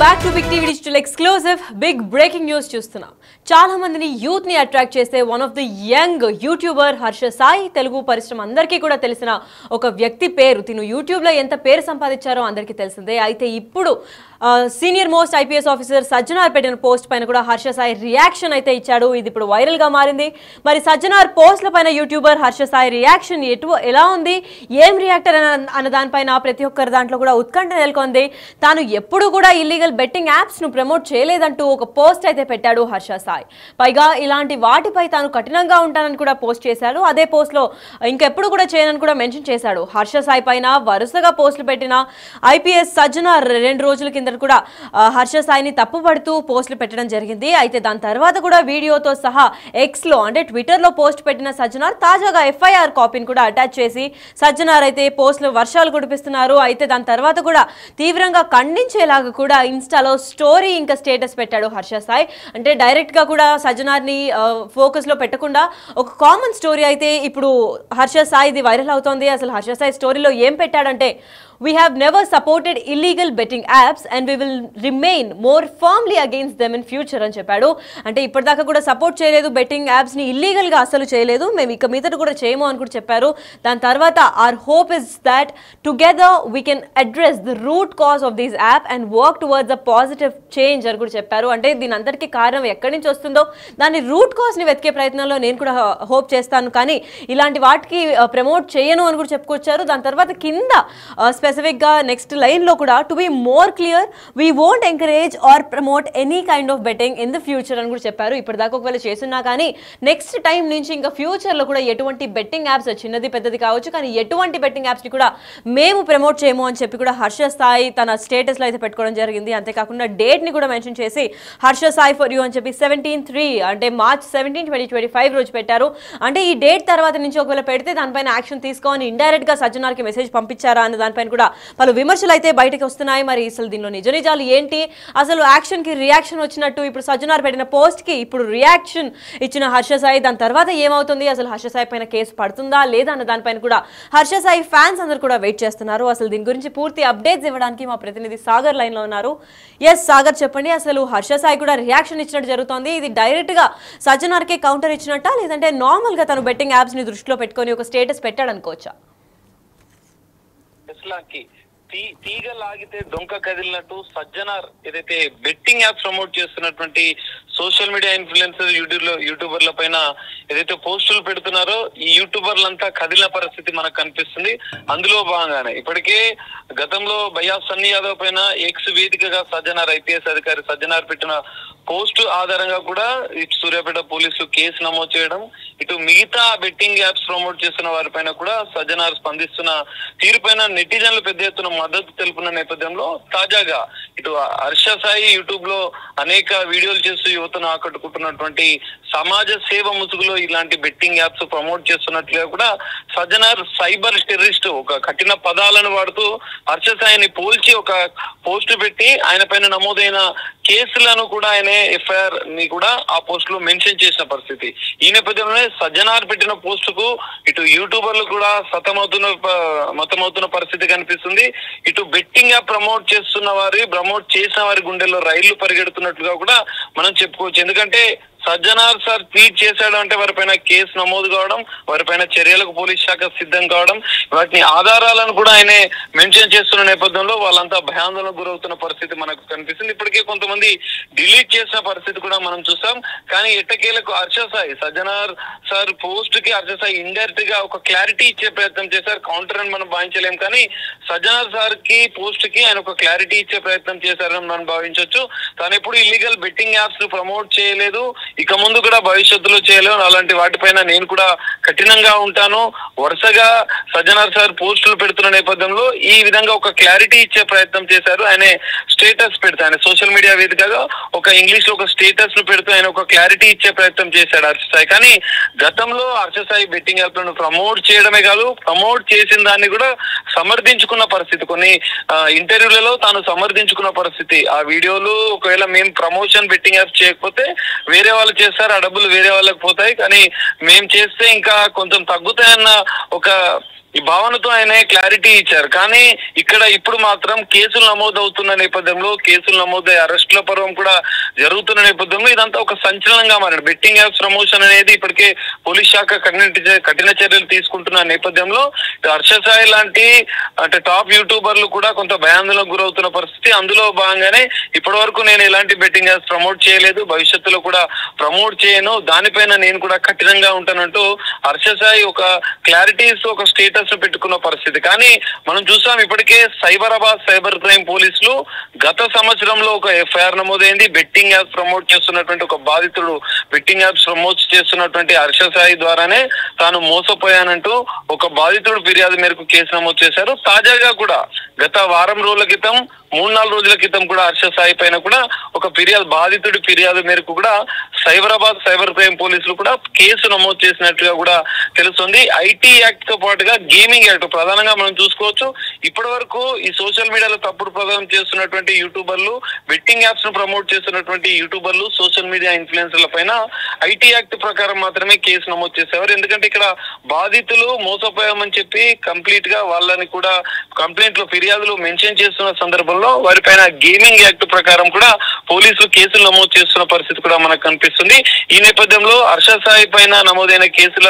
back to Big TV Digital Exclusive. Big breaking news చూస్తున్నాం. చాలా మందిని యూత్ ని అట్రాక్ట్ చేసే one of the young YouTuber Harsha Sai Telugu పరిశ్రమ అందరికీ కూడా తెలిసిన ఒక వ్యక్తి పేరు. తిను యూట్యూబ్ లో ఎంత పేరు సంపాదించారో అందరికీ తెలిసిందే. అయితే ఇప్పుడు senior most IPS officer Sajjanar పెట్టిన పోస్ట్ పైన కూడా హర్ష సాయి రియాక్షన్ అయితే ఇచ్చాడు. ఇది ఇప్పుడు వైరల్ గా మారింది. మరి సజ్జనార్ పోస్ట్ల పైన యూట్యూబర్ హర్ష సాయి రియాక్షన్ ఎలా ఉంది, ఏం రియాక్టర్ అన్న దానిపైన ప్రతి ఒక్కరి దాంట్లో కూడా ఉత్కంఠ నెలకొంది. తాను ఎప్పుడు కూడా ఇల్లీగల్ బెట్టింగ్ యాప్స్ ను ప్రమోట్ చేయలేదంటూ ఒక పోస్ట్ అయితే పెట్టాడు హర్ష సాయి. పైగా ఇలాంటి వాటిపై తాను కఠినంగా ఉంటానని కూడా పోస్ట్ చేశాడు. అదే పోస్ట్ లో ఇంకెప్పుడు కూడా చేయనని కూడా మెన్షన్ చేశాడు. హర్ష సాయి పైన వరుసగా పోస్టులు పెట్టిన ఐపీఎస్ సజ్జనార్ 2 రోజుల కింద కూడా హర్ష సాయిని తప్పుపడుతూ పోస్టులు పెట్టడం జరిగింది. అయితే దాని తర్వాత కూడా వీడియోతో సహా ఎక్స్ లో అంటే ట్విట్టర్ లో పోస్ట్ పెట్టిన సజ్జనార్ తాజాగా ఎఫ్ఐఆర్ కాపీని కూడా అటాచ్ చేసి సజ్జనార్ అయితే పోస్టులు వర్షాలు కురిపిస్తున్నారు. అయితే దాని తర్వాత కూడా తీవ్రంగా ఖండించేలాగా కూడా ఇన్స్టాలో స్టోరీ ఇంకా స్టేటస్ పెట్టాడు హర్ష సాయి. అంటే డైరెక్ట్ గా కూడా సజ్జనార్ ని ఫోకస్ లో పెట్టకుండా ఒక కామన్ స్టోరీ అయితే ఇప్పుడు హర్ష సాయిది వైరల్ అవుతోంది. అసలు హర్ష సాయి స్టోరీలో ఏం పెట్టాడంటే, we have never supported illegal betting apps and we will remain more firmly against them in future అని చెప్పాడు. అంటే ఇప్పటిదాకా కూడా సపోర్ట్ చేయలేదు, బెట్టింగ్ యాప్స్ ని ఇల్లీగల్ గా అసలు చేయలేదు, మేము ఇక మీదట కూడా చేయము అని కూడా చెప్పారు. దాని తర్వాత our hope is that together we can address the root cause of this app and work towards a positive change అని కూడా చెప్పారు. అంటే దీని అందరికీ కారణం ఎక్కడి నుంచి వస్తుందో దాని రూట్ కాజ్ ని వెతికే ప్రయత్నంలో నేను కూడా హోప్ చేస్తాను, కానీ ఇలాంటి వాటికి ప్రమోట్ చేయను అని కూడా చెప్పుకొచ్చారు. దాని తర్వాత కింద స్పెసిఫిక్ గా నెక్స్ట్ లైన్ లో కూడా to be more clear we won't encourage or promote any kind of betting in the future అని కూడా చెప్పారు. ఇప్పటిదాకా ఒకవేళ చేస్తున్నా కానీ నెక్స్ట్ టైం నుంచి ఇంకా ఫ్యూచర్ లో కూడా ఎటువంటి బెట్టింగ్ యాప్స్ చిన్నది పెద్దది కావచ్చు కానీ ఎటువంటి బెట్టింగ్ యాప్స్ ని కూడా మేము ప్రమోట్ చేయము అని చెప్పి కూడా హర్ష సాయి తన స్టేటస్ లో అయితే పెట్టుకోవడం జరిగింది. అంతేకాకుండా డేట్ ని కూడా మెన్షన్ చేసి హర్ష సాయి ఫర్ యూ అని చెప్పి 17/3 అంటే March 17, 2025 రోజు పెట్టారు. అంటే ఈ డేట్ తర్వాత నుంచి ఒకవేళ పెడితే దానిపైన యాక్షన్ తీసుకోని ఇండైరెక్ట్ గా సజ్జనార్ కి మెసేజ్ పంపించారా అన్న దానిపైన కూడా పలు విమర్శలు అయితే బయటకు వస్తున్నాయి. మరి అసలు దీనిలో నిజాలు ఏంటి, అసలు యాక్షన్ కి రియాక్షన్ వచ్చినట్టు ఇప్పుడు సజ్జనార్ పెట్టిన పోస్ట్ కి ఇప్పుడు రియాక్షన్ ఇచ్చిన హర్ష సాయి, దాని తర్వాత ఏమవుతుంది, అసలు హర్ష సాయి పైన కేసు పడుతుందా లేదా అన్న దానిపైన కూడా హర్ష సాయి ఫ్యాన్స్ అందరూ కూడా వెయిట్ చేస్తున్నారు. అసలు దీని గురించి పూర్తి అప్డేట్స్ ఇవ్వడానికి మా ప్రతినిధి సాగర్ లైన్ లో ఉన్నారు. ఎస్ సాగర్, చెప్పండి, అసలు హర్ష సాయి కూడా రియాక్షన్ ఇచ్చినట్టు జరుగుతోంది. ఇది డైరెక్ట్ గా సజ్జనార్ కే కౌంటర్ ఇచ్చినట్టా లేదంటే నార్మల్ గా తను బెట్టింగ్ యాప్స్ ని దృష్టిలో పెట్టుకొని ఒక స్టేటస్ పెట్టాడు అనుకోవచ్చా? తీగ లాగితే డొంక కదిలినట్టు సజ్జనార్ ఏదైతే బెట్టింగ్ యాప్ ప్రమోట్ చేస్తున్నటువంటి సోషల్ మీడియా ఇన్ఫ్లుయెన్సర్ యూట్యూబర్ల పైన ఏదైతే పోస్టులు పెడుతున్నారో ఈ యూట్యూబర్లంతా కదిలిన పరిస్థితి మనకు కనిపిస్తుంది. అందులో భాగంగానే ఇప్పటికే గతంలో భయ్యా సన్నీ యాదవ్ పైన ఎక్స్ వేదికగా సజ్జనార్ ఐపీఎస్ అధికారి సజ్జనార్ పెట్టిన పోస్టు ఆధారంగా కూడా ఇటు సూర్యాపేట పోలీసులు కేసు నమోదు చేయడం, ఇటు మిగతా బెట్టింగ్ యాప్స్ ప్రమోట్ చేస్తున్న వారిపైన కూడా సజ్జనార్ స్పందిస్తున్న తీరుపైన నెటిజన్లు పెద్ద ఎత్తున మద్దతు తెలుపుతున్న నేపథ్యంలో తాజాగా ఇటు హర్ష సాయి యూట్యూబ్ లో అనేక వీడియోలు చేస్తూ యువతను ఆకట్టుకుంటున్నటువంటి సమాజ సేవ ముసుగులో ఇలాంటి బెట్టింగ్ యాప్స్ ప్రమోట్ చేస్తున్నట్లుగా కూడా సజ్జనార్ సైబర్ టెర్రరిస్ట్ ఒక కఠిన పదాలను వాడుతూ హర్ష సాయిని పోల్చి ఒక పోస్ట్ పెట్టి ఆయన పైన నమోదైన కేసులను కూడా ఆయన ఎఫ్ఐఆర్ ని కూడా ఆ పోస్ట్ లో మెన్షన్ చేసిన పరిస్థితి. ఈ నేపథ్యంలోనే సజ్జనార్ పెట్టిన పోస్ట్ కు ఇటు యూట్యూబర్లు కూడా మతమవుతున్న పరిస్థితి కనిపిస్తుంది. ఇటు బెట్టింగ్ యాప్ ప్రమోట్ చేసిన వారి గుండెల్లో రైళ్లు పరిగెడుతున్నట్లుగా కూడా మనం చెప్పుకోవచ్చు. ఎందుకంటే సజ్జనార్ సార్ ట్వీట్ చేశాడు అంటే వారిపైన కేసు నమోదు కావడం, వారిపైన చర్యలకు పోలీస్ శాఖ సిద్ధం కావడం, వాటిని ఆధారాలను కూడా ఆయన మెన్షన్ చేస్తున్న నేపథ్యంలో వాళ్ళంతా భయాందోళనకు గురవుతున్న పరిస్థితి మనకు కనిపిస్తుంది. ఇప్పటికే కొంతమంది డిలీట్ చేసిన పరిస్థితి కూడా మనం చూసాం. కానీ ఎట్టకేలకు హర్ష సాయి సజ్జనార్ సార్ పోస్ట్ కి హర్ష సాయి ఇండైరెక్ట్ గా ఒక క్లారిటీ ఇచ్చే ప్రయత్నం చేశారు. కౌంటర్ అని మనం భావించలేం, కానీ సజ్జనార్ సార్ కి పోస్ట్ కి ఆయన ఒక క్లారిటీ ఇచ్చే ప్రయత్నం చేశారని మనం భావించవచ్చు. తాను ఎప్పుడు ఇల్లీగల్ బెట్టింగ్ యాప్స్ ను ప్రమోట్ చేయలేదు, ఇక ముందు కూడా భవిష్యత్తులో చేయలేము, అలాంటి వాటిపైన నేను కూడా కఠినంగా ఉంటాను, వరుసగా సజ్జనార్ సార్ పోస్టులు పెడుతున్న నేపథ్యంలో ఈ విధంగా ఒక క్లారిటీ ఇచ్చే ప్రయత్నం చేశారు. ఆయన స్టేటస్ పెడితే ఆయన సోషల్ మీడియా వేదికగా ఒక ఇంగ్లీష్ లో ఒక స్టేటస్ ను పెడుతూ ఆయన ఒక క్లారిటీ ఇచ్చే ప్రయత్నం చేశాడు హర్ష సాయి. కానీ గతంలో హర్ష సాయి బెట్టింగ్ యాప్లను ప్రమోట్ చేయడమే కాదు, ప్రమోట్ చేసిన దాన్ని కూడా సమర్థించుకున్న పరిస్థితి, కొన్ని ఇంటర్వ్యూలలో తాను సమర్థించుకున్న పరిస్థితి. ఆ వీడియోలు ఒకవేళ మేము ప్రమోషన్ బెట్టింగ్ యాప్స్ చేయకపోతే వేరే వాళ్ళు చేస్తారు, ఆ డబ్బులు వేరే వాళ్ళకి పోతాయి, కానీ మేము చేస్తే ఇంకా కొంచెం తగ్గుతాయన్న ఒక ఈ భావనతో ఆయన క్లారిటీ ఇచ్చారు. కానీ ఇక్కడ ఇప్పుడు మాత్రం కేసులు నమోదవుతున్న నేపథ్యంలో, కేసులు నమోదై అరెస్టుల పర్వం కూడా జరుగుతున్న నేపథ్యంలో ఇదంతా ఒక సంచలనంగా మారాడు. బెట్టింగ్ యాప్స్ ప్రమోషన్ అనేది ఇప్పటికే పోలీస్ శాఖ కఠిన చర్యలు తీసుకుంటున్న నేపథ్యంలో హర్ష సాయి లాంటి అంటే టాప్ యూట్యూబర్లు కూడా కొంత భయాందోళనకు గురవుతున్న పరిస్థితి. అందులో భాగంగానే ఇప్పటి వరకు నేను ఎలాంటి బెట్టింగ్ యాప్స్ ప్రమోట్ చేయలేదు, భవిష్యత్తులో కూడా ప్రమోట్ చేయను, దానిపైన నేను కూడా కఠినంగా ఉంటానంటూ హర్ష సాయి ఒక క్లారిటీస్ ఒక స్టేటస్ పెట్టుకున్న పరిస్థితి. కానీ మనం చూసాం ఇప్పటికే సైబరాబాద్ సైబర్ క్రైమ్ పోలీసులు గత సంవత్సరంలో ఒక ఎఫ్ఐఆర్ నమోదైంది. బెట్టింగ్ యాప్స్ ప్రమోట్ చేస్తున్నటువంటి ఒక బాధితుడు బెట్టింగ్ యాప్స్ ప్రమోట్ చేస్తున్నటువంటి హర్ష సాయి ద్వారానే తాను మోసపోయానంటూ ఒక బాధితుడు ఫిర్యాదు మేరకు కేసు నమోదు చేశారు. తాజాగా కూడా గత వారం రోజుల క్రితం 3-4 రోజుల క్రితం కూడా హర్ష సాయి పైన కూడా ఒక బాధితుడి ఫిర్యాదు మేరకు కూడా సైబరాబాద్ సైబర్ క్రైమ్ పోలీసులు కూడా కేసు నమోదు చేసినట్టుగా కూడా తెలుస్తుంది. ఐటీ యాక్ట్ తో పాటుగా గేమింగ్ యాక్ట్ ప్రధానంగా మనం చూసుకోవచ్చు. ఇప్పటి వరకు ఈ సోషల్ మీడియాలో తప్పుడు ప్రచారం చేస్తున్నటువంటి యూట్యూబర్లు, బెట్టింగ్ యాప్స్ ను ప్రమోట్ చేస్తున్నటువంటి యూట్యూబర్లు, సోషల్ మీడియా ఇన్ఫ్లుయెన్సర్ల పైన ఐటీ యాక్ట్ ప్రకారం మాత్రమే కేసు నమోదు చేసేవారు. ఎందుకంటే ఇక్కడ బాధితులు మోసపోయామని చెప్పి కంప్లీట్ గా వాళ్ళని కూడా కంప్లైంట్ లో ఫిర్యాదులు మెన్షన్ చేస్తున్న సందర్భంలో వారిపైన గేమింగ్ యాక్ట్ ప్రకారం కూడా పోలీసులు కేసులు నమోదు చేస్తున్న పరిస్థితి కూడా మనకు కనిపిస్తుంది. ఈ నేపథ్యంలో హర్ష సాయి పైన నమోదైన కేసుల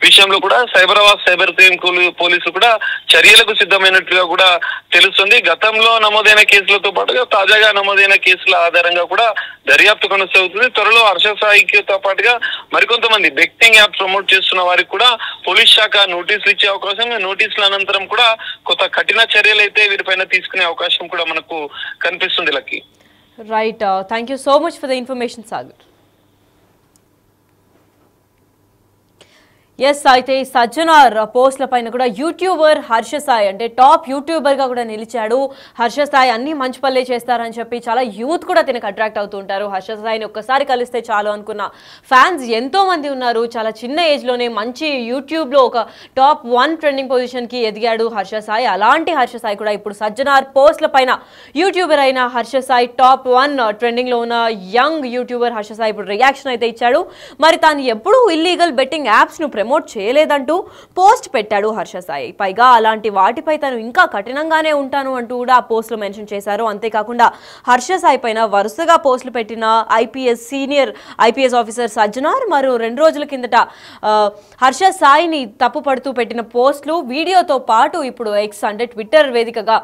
విషయంలో కూడా సైబరాబాద్ సైబర్ క్రైమ్ పోలీసులు కూడా చర్యలకు సిద్ధమైనట్లుగా కూడా తెలుస్తుంది. గతంలో నమోదైన కేసులతో పాటుగా తాజాగా నమోదైన కేసుల ఆధారంగా కూడా దర్యాప్తు కొనసాగుతుంది. త్వరలో హర్ష సాయితో పాటుగా మరికొంతమంది బెట్టింగ్ యాప్ ప్రమోట్ చేస్తున్న వారికి కూడా పోలీస్ శాఖ నోటీసులు ఇచ్చే అవకాశం, నోటీసుల అనంతరం కూడా కొత్త కఠిన చర్యలు అయితే వీరిపైన తీసుకునే అవకాశం కూడా మనకు కనిపిస్తుంది. Lucky right, thank you so much for the information Sagar. Yes, అయితే సజ్జనార్ పోస్ట్ల పైన కూడా యూట్యూబర్ హర్ష సాయి అంటే టాప్ యూట్యూబర్గా కూడా నిలిచాడు. హర్ష సాయి అన్ని మంచి పనులే చేస్తారని చెప్పి చాలా యూత్ కూడా తినకు అట్రాక్ట్ అవుతూ ఉంటారు. హర్ష సాయిని ఒక్కసారి కలిస్తే చాలు అనుకున్న ఫ్యాన్స్ ఎంతో మంది ఉన్నారు. చాలా చిన్న ఏజ్లోనే మంచి యూట్యూబ్లో ఒక టాప్ 1 ట్రెండింగ్ పొజిషన్కి ఎదిగాడు హర్ష సాయి. అలాంటి హర్ష సాయి కూడా ఇప్పుడు సజ్జనార్ పోస్ట్ల పైన యూట్యూబర్ అయిన హర్ష సాయి టాప్ 1 ట్రెండింగ్లో ఉన్న యంగ్ యూట్యూబర్ హర్ష సాయి ఇప్పుడు రియాక్షన్ అయితే ఇచ్చాడు. మరి తాను ఎప్పుడూ ఇల్లీగల్ బెట్టింగ్ యాప్స్ను ప్రమోట్ చేయలేదంటూ పోస్ట్ పెట్టాడు హర్ష సాయి. పైగా అలాంటి వాటిపై తను ఇంకా కఠినంగానే ఉంటాను అంటూ కూడా ఆ పోస్టులు మెన్షన్ చేశారు. అంతేకాకుండా హర్ష సాయి పైన వరుసగా పోస్టులు పెట్టిన సీనియర్ ఐపీఎస్ ఆఫీసర్ సజ్జనార్ మరో 2 రోజుల కిందట హర్ష సాయిని తప్పు పడుతూ పెట్టిన పోస్టులు వీడియోతో పాటు ఇప్పుడు ఎక్స్ అంటే ట్విట్టర్ వేదికగా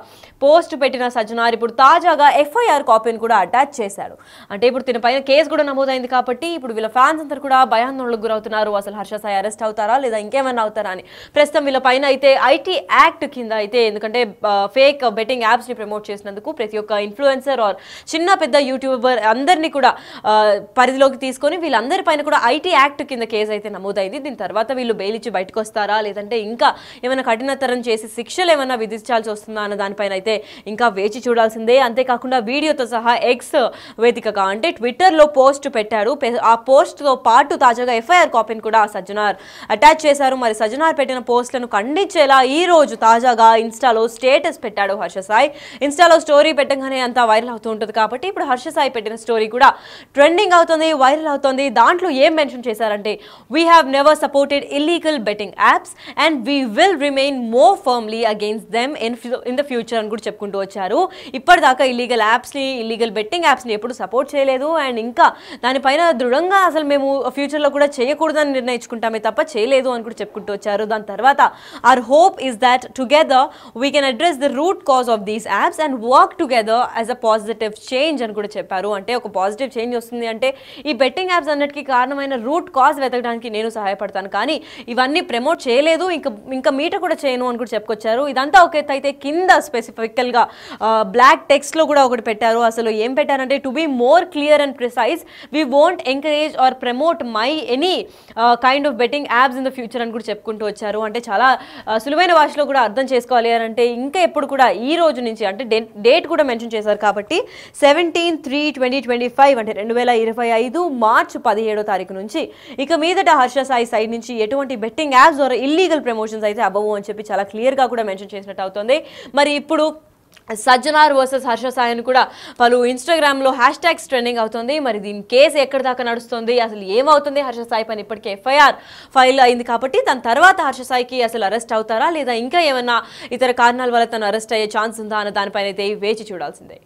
పోస్ట్ పెట్టిన సజ్జనార్ ఇప్పుడు తాజాగా ఎఫ్ఐఆర్ కాపీని కూడా అటాచ్ చేశాడు. అంటే ఇప్పుడు దీని పైన కేసు కూడా నమోదైంది కాబట్టి ఇప్పుడు వీళ్ళ ఫ్యాన్స్ అందరూ కూడా భయాందోళనకు గురవుతున్నారు. అసలు హర్ష సాయి అరెస్ట్ అవుతారా లేదా ఇంకేమన్నా అవుతారా అని. ప్రస్తుతం వీళ్ళ పైన అయితే ఐటీ యాక్ట్ కింద అయితే ఎందుకంటే ఫేక్ బెట్టింగ్ యాప్స్ ని ప్రమోట్ చేసినందుకు ప్రతి ఒక్క ఇన్ఫ్లుయెన్సర్ ఆర్ చిన్న పెద్ద యూట్యూబర్ అందరినీ కూడా పరిధిలోకి తీసుకొని వీళ్ళందరి పైన కూడా ఐటీ యాక్ట్ కింద కేసు అయితే నమోదైంది. దీని తర్వాత వీళ్ళు బెయిల్ ఇచ్చి బయటకు వస్తారా లేదంటే ఇంకా ఏమైనా కఠినతరం చేసి శిక్షలు ఏమైనా విధించాల్సి వస్తుందా అన్న దానిపైన అయితే ఇంకా వేచి చూడాల్సిందే. అంతేకాకుండా వీడియోతో సహా ఎక్స్ వేదికగా అంటే ట్విట్టర్లో పోస్ట్ పెట్టాడు. ఆ పోస్ట్తో పాటు తాజాగా ఎఫ్ఐఆర్ కాపీని కూడా సజ్జనార్ అటాచ్ చేశారు. మరి సజ్జనార్ పెట్టిన పోస్టులను ఖండించేలా ఈ రోజు తాజాగా ఇన్స్టాలో స్టేటస్ పెట్టాడు హర్ష సాయి. ఇన్స్టాలో స్టోరీ పెట్టగానే అంతా వైరల్ అవుతూ ఉంటుంది కాబట్టి ఇప్పుడు హర్ష సాయి పెట్టిన స్టోరీ కూడా ట్రెండింగ్ అవుతుంది, వైరల్ అవుతుంది. దాంట్లో ఏం మెన్షన్ చేశారంటే we have never supported illegal betting apps and we will remain more firmly against them in the future అని కూడా చెప్పుకుంటూ వచ్చారు. ఇప్పటిదాకా ఇల్లీగల్ యాప్స్ని ఇల్లీగల్ బెట్టింగ్ యాప్స్ని ఎప్పుడు సపోర్ట్ చేయలేదు అండ్ ఇంకా దానిపైన దృఢంగా అసలు మేము ఫ్యూచర్లో కూడా చేయకూడదని నిర్ణయించుకుంటామే తప్ప చేయలేదు అని కూడా చెప్పుకుంటూ వచ్చారు. దాని తర్వాత our hope is that together we can address the root cause of these apps and work together as a positive change అని కూడా చెప్పారు. అంటే ఒక పాజిటివ్ చేంజ్ వస్తుంది అంటే ఈ బెట్టింగ్ యాప్స్ అన్నిటికీ కారణమైన రూట్ కాజ్ వెతకడానికి నేను సహాయపడతాను, కానీ ఇవన్నీ ప్రమోట్ చేయలేదు ఇంకా మీట కూడా చేయను అని కూడా చెప్పుకొచ్చారు. ఇదంతా ఒక ఎత్తు అయితే కింద స్పెసిఫికల్గా బ్లాక్ టెక్స్ట్లో కూడా ఒకటి పెట్టారు. అసలు ఏం పెట్టారంటే to be more clear and precise we won't encourage or promote any kind of betting apps in the future అని కూడా చెప్పుకుంటూ వచ్చారు. అంటే చాలా సులువైన భాషలో కూడా అర్థం చేసుకోవాలి అని అంటే ఇంకా ఎప్పుడు కూడా ఈ రోజు నుంచి అంటే డేట్ కూడా మెన్షన్ చేశారు కాబట్టి 17/3/2025 అంటే 2025 మార్చి 17వ తారీఖు నుంచి ఇక మీదట హర్ష సాయి సైడ్ నుంచి ఎటువంటి బెట్టింగ్ యాప్స్ ద్వారా ఇల్లీగల్ ప్రమోషన్స్ అయితే అవ్వవు అని చెప్పి చాలా క్లియర్గా కూడా మెన్షన్ చేసినట్టు అవుతుంది. మరి ఇప్పుడు సజ్జనార్ వర్సెస్ హర్ష సాయి అని కూడా పలు ఇన్స్టాగ్రామ్లో హ్యాష్ ట్యాగ్స్ ట్రెండింగ్ అవుతుంది. మరి దీని కేసు ఎక్కడి దాకా నడుస్తుంది, అసలు ఏమవుతుంది హర్ష సాయి పైన ఇప్పటికే ఎఫ్ఐఆర్ ఫైల్ అయింది కాబట్టి దాని తర్వాత హర్ష సాయికి అసలు అరెస్ట్ అవుతారా లేదా ఇంకా ఏమన్నా ఇతర కారణాల వల్ల తను అరెస్ట్ అయ్యే ఛాన్స్ ఉందా అన్న దానిపైన అయితే వేచి చూడాల్సిందే.